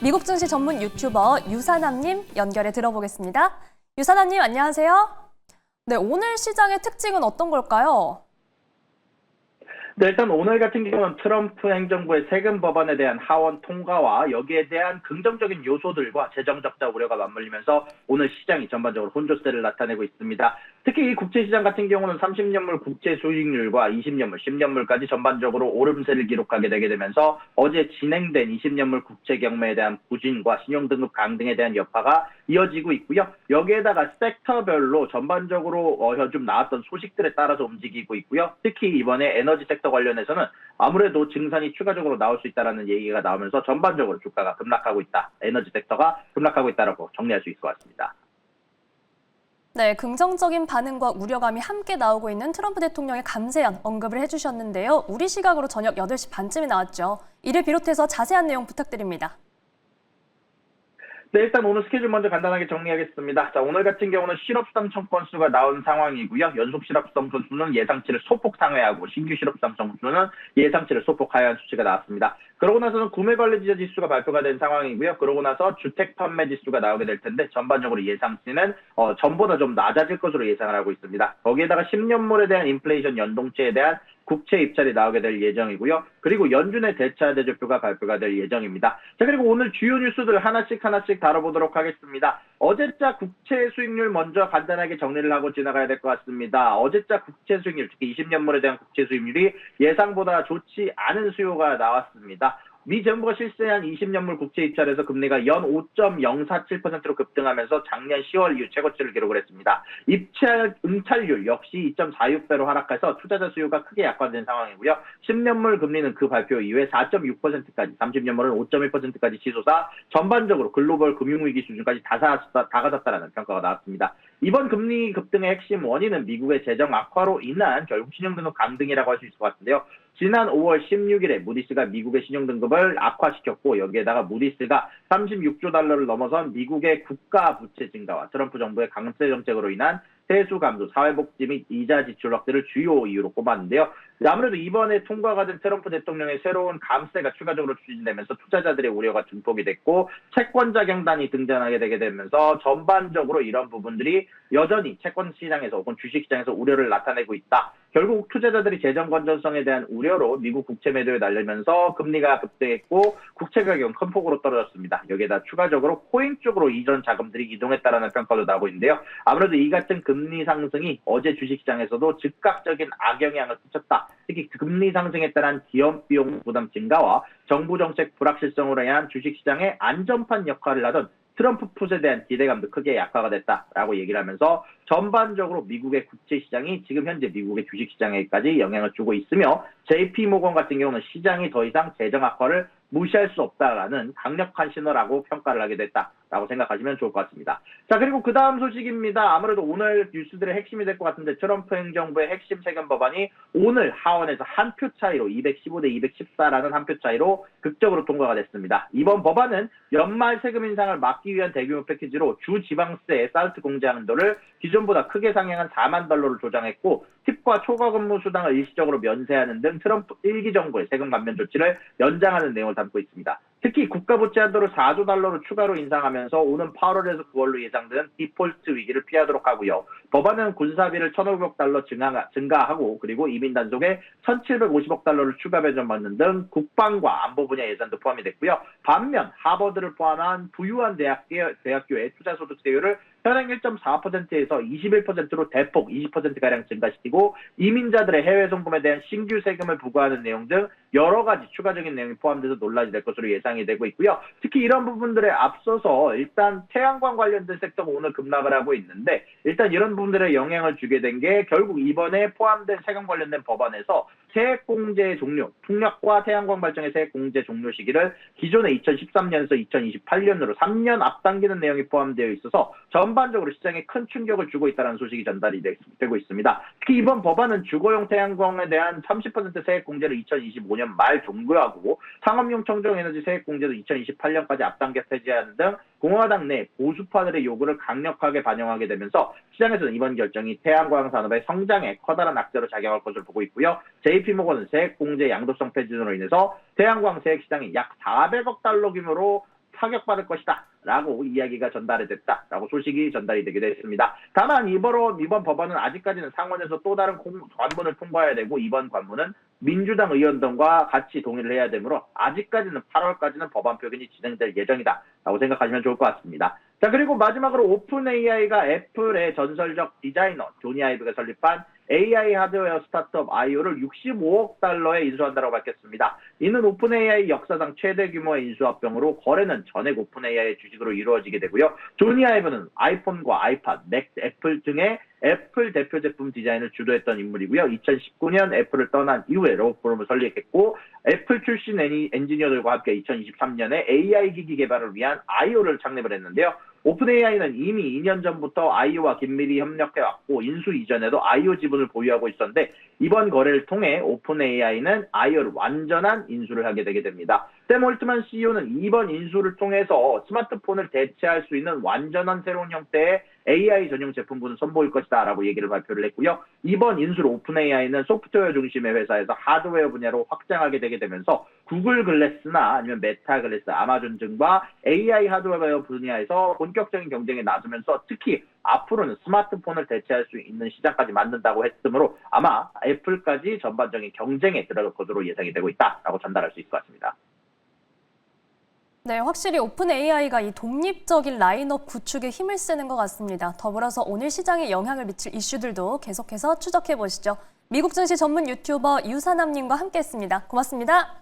미국 증시 전문 유튜버 유산남님 연결해 들어보겠습니다. 유산남님 안녕하세요. 네, 오늘 시장의 특징은 어떤 걸까요? 네, 일단 오늘 같은 경우는 트럼프 행정부의 세금 법안에 대한 하원 통과와 여기에 대한 긍정적인 요소들과 재정 적자 우려가 맞물리면서 오늘 시장이 전반적으로 혼조세를 나타내고 있습니다. 특히 이 국제시장 같은 경우는 30년물 국채 수익률과 20년물, 10년물까지 전반적으로 오름세를 기록하게 되게 되면서 어제 진행된 20년물 국채 경매에 대한 부진과 신용등급 강등에 대한 여파가 이어지고 있고요. 여기에다가 섹터별로 전반적으로 좀 나왔던 소식들에 따라서 움직이고 있고요. 특히 이번에 에너지 섹터 관련해서는 아무래도 증산이 추가적으로 나올 수 있다는 얘기가 나오면서 전반적으로 주가가 급락하고 있다. 에너지 섹터가 급락하고 있다라고 정리할 수 있을 것 같습니다. 네, 긍정적인 반응과 우려감이 함께 나오고 있는 트럼프 대통령의 감세안 언급을 해주셨는데요. 우리 시각으로 저녁 8시 반쯤에 나왔죠. 이를 비롯해서 자세한 내용 부탁드립니다. 네, 일단 오늘 스케줄 먼저 간단하게 정리하겠습니다. 자, 오늘 같은 경우는 실업수당 청건수가 나온 상황이고요. 연속 실업수당 건수는 예상치를 소폭 상회하고 신규 실업수당 청건수는 예상치를 소폭 하회한 수치가 나왔습니다. 그러고 나서는 구매관리 지수가 발표가 된 상황이고요. 그러고 나서 주택 판매 지수가 나오게 될 텐데 전반적으로 예상치는 전보다 좀 낮아질 것으로 예상을 하고 있습니다. 거기에다가 10년물에 대한 인플레이션 연동치에 대한 국채 입찰이 나오게 될 예정이고요. 그리고 연준의 대차 대조표가 발표가 될 예정입니다. 자, 그리고 오늘 주요 뉴스들 하나씩 다뤄보도록 하겠습니다. 어제자 국채 수익률 먼저 간단하게 정리를 하고 지나가야 될 것 같습니다. 어제자 국채 수익률, 특히 20년물에 대한 국채 수익률이 예상보다 좋지 않은 수요가 나왔습니다. 미 정부가 실시한 20년물 국채 입찰에서 금리가 연 5.047%로 급등하면서 작년 10월 이후 최고치를 기록을 했습니다. 입찰 응찰률 역시 2.46배로 하락해서 투자자 수요가 크게 약화된 상황이고요. 10년물 금리는 그 발표 이후에 4.6%까지, 30년물은 5.1%까지 치솟아 전반적으로 글로벌 금융위기 수준까지 다가섰다는 평가가 나왔습니다. 이번 금리 급등의 핵심 원인은 미국의 재정 악화로 인한 결국 신용등급 강등이라고 할 수 있을 것 같은데요. 지난 5월 16일에 무디스가 미국의 신용등급을 악화시켰고 여기에다가 무디스가 36조 달러를 넘어선 미국의 국가 부채 증가와 트럼프 정부의 강세 정책으로 인한 세수 감소, 사회복지 및 이자 지출 확대를 주요 이유로 꼽았는데요. 아무래도 이번에 통과가 된 트럼프 대통령의 새로운 감세가 추가적으로 추진되면서 투자자들의 우려가 증폭이 됐고 채권자 경단이 등장하게 되게 되면서 전반적으로 이런 부분들이 여전히 채권 시장에서 혹은 주식 시장에서 우려를 나타내고 있다. 결국 투자자들이 재정 건전성에 대한 우려로 미국 국채 매도에 날리면서 금리가 급등했고 국채 가격은 큰 폭으로 떨어졌습니다. 여기에다 추가적으로 코인 쪽으로 이전 자금들이 이동했다라는 평가도 나오고 있는데요. 아무래도 이 같은 금리 상승이 어제 주식시장에서도 즉각적인 악영향을 끼쳤다. 특히 금리 상승에 따른 기업 비용 부담 증가와 정부 정책 불확실성으로 인한 주식시장의 안전판 역할을 하던 트럼프 풋에 대한 기대감도 크게 약화가 됐다라고 얘기를 하면서 전반적으로 미국의 국채시장이 지금 현재 미국의 주식시장에까지 영향을 주고 있으며 JP모건 같은 경우는 시장이 더 이상 재정 악화를 무시할 수 없다라는 강력한 신호라고 평가를 하게 됐다라고 생각하시면 좋을 것 같습니다. 자, 그리고 그 다음 소식입니다. 아무래도 오늘 뉴스들의 핵심이 될 것 같은데 트럼프 행정부의 핵심 세금 법안이 오늘 하원에서 한 표 차이로 215대 214라는 한 표 차이로 극적으로 통과가 됐습니다. 이번 법안은 연말 세금 인상을 막기 위한 대규모 패키지로 주 지방세 사르트 공제 한도를 기존보다 크게 상향한 4만 달러를 조정했고 팁과 초과 근무 수당을 일시적으로 면세하는 등 트럼프 1기 정부의 세금 감면 조치를 연장하는 내용을 담고 있습니다. 특히 국가부채 한도를 4조 달러로 추가로 인상하면서 오는 8월에서 9월로 예상되는 디폴트 위기를 피하도록 하고요. 법안은 군사비를 1,500억 달러 증가하고 그리고 이민 단속에 1,750억 달러를 추가 배정받는 등 국방과 안보 분야 예산도 포함이 됐고요. 반면 하버드를 포함한 부유한 대학교의 투자소득세율을 현행 1.4%에서 21%로 대폭 20%가량 증가시키고 이민자들의 해외 송금에 대한 신규 세금을 부과하는 내용 등 여러 가지 추가적인 내용이 포함돼서 논란이 될 것으로 예상이 되고 있고요. 특히 이런 부분들에 앞서서 일단 태양광 관련된 섹터가 오늘 급락을 하고 있는데 일단 이런 부분들에 영향을 주게 된 게 결국 이번에 포함된 세금 관련된 법안에서 세액공제 종료, 풍력과 태양광 발전의 세액공제 종료 시기를 기존의 2013년에서 2028년으로 3년 앞당기는 내용이 포함되어 있어서 전반적으로 시장에 큰 충격을 주고 있다는 소식이 전달이 되고 있습니다. 특히 이번 법안은 주거용 태양광에 대한 30% 세액공제를 2025년 말 종료하고 상업용 청정에너지 세액공제도 2028년까지 앞당겨 폐지하는 등 공화당 내 보수파들의 요구를 강력하게 반영하게 되면서 시장에서는 이번 결정이 태양광 산업의 성장에 커다란 악재로 작용할 것으로 보고 있고요. JP모건은 세액공제 양도성 폐지로 인해서 태양광 세액 시장이 약 400억 달러 규모로 타격받을 것이다 라고 이야기가 전달이 됐다라고 소식이 전달이 되기도 했습니다. 다만 이번 법안은 아직까지는 상원에서 또 다른 관문을 통과해야 되고 이번 관문은 민주당 의원들과 같이 동의를 해야 되므로 아직까지는 8월까지는 법안 표결이 진행될 예정이다 라고 생각하시면 좋을 것 같습니다. 자, 그리고 마지막으로 오픈 AI가 애플의 전설적 디자이너 조니 아이브가 설립한 AI 하드웨어 스타트업 아이오를 65억 달러에 인수한다고 밝혔습니다. 이는 오픈 AI 역사상 최대 규모의 인수합병으로 거래는 전액 오픈 AI의 주식으로 이루어지게 되고요. 조니 아이브는 아이폰과 아이팟, 맥, 애플 등의 애플 대표 제품 디자인을 주도했던 인물이고요. 2019년 애플을 떠난 이후에 로봇폼을 설립했고 애플 출신 엔지니어들과 함께 2023년에 AI 기기 개발을 위한 아이오를 창립을 했는데요. 오픈 AI는 이미 2년 전부터 아이오와 긴밀히 협력해왔고 인수 이전에도 아이오 지분을 보유하고 있었는데 이번 거래를 통해 오픈 AI는 아이오를 완전한 인수를 하게 되게 됩니다. 샘 올트만 CEO는 이번 인수를 통해서 스마트폰을 대체할 수 있는 완전한 새로운 형태의 AI 전용 제품군을 선보일 것이다 라고 얘기를 발표를 했고요. 이번 인수로 오픈 AI는 소프트웨어 중심의 회사에서 하드웨어 분야로 확장하게 되게 되면서 구글 글래스나 아니면 메타 글래스, 아마존 등과 AI 하드웨어 분야에서 본격적인 경쟁에 나서면서 특히 앞으로는 스마트폰을 대체할 수 있는 시장까지 만든다고 했으므로 아마 애플까지 전반적인 경쟁에 들어갈 것으로 예상이 되고 있다라고 전달할 수 있을 것 같습니다. 네, 확실히 오픈 AI가 이 독립적인 라인업 구축에 힘을 쓰는 것 같습니다. 더불어서 오늘 시장에 영향을 미칠 이슈들도 계속해서 추적해 보시죠. 미국 증시 전문 유튜버 유사남님과 함께했습니다. 고맙습니다.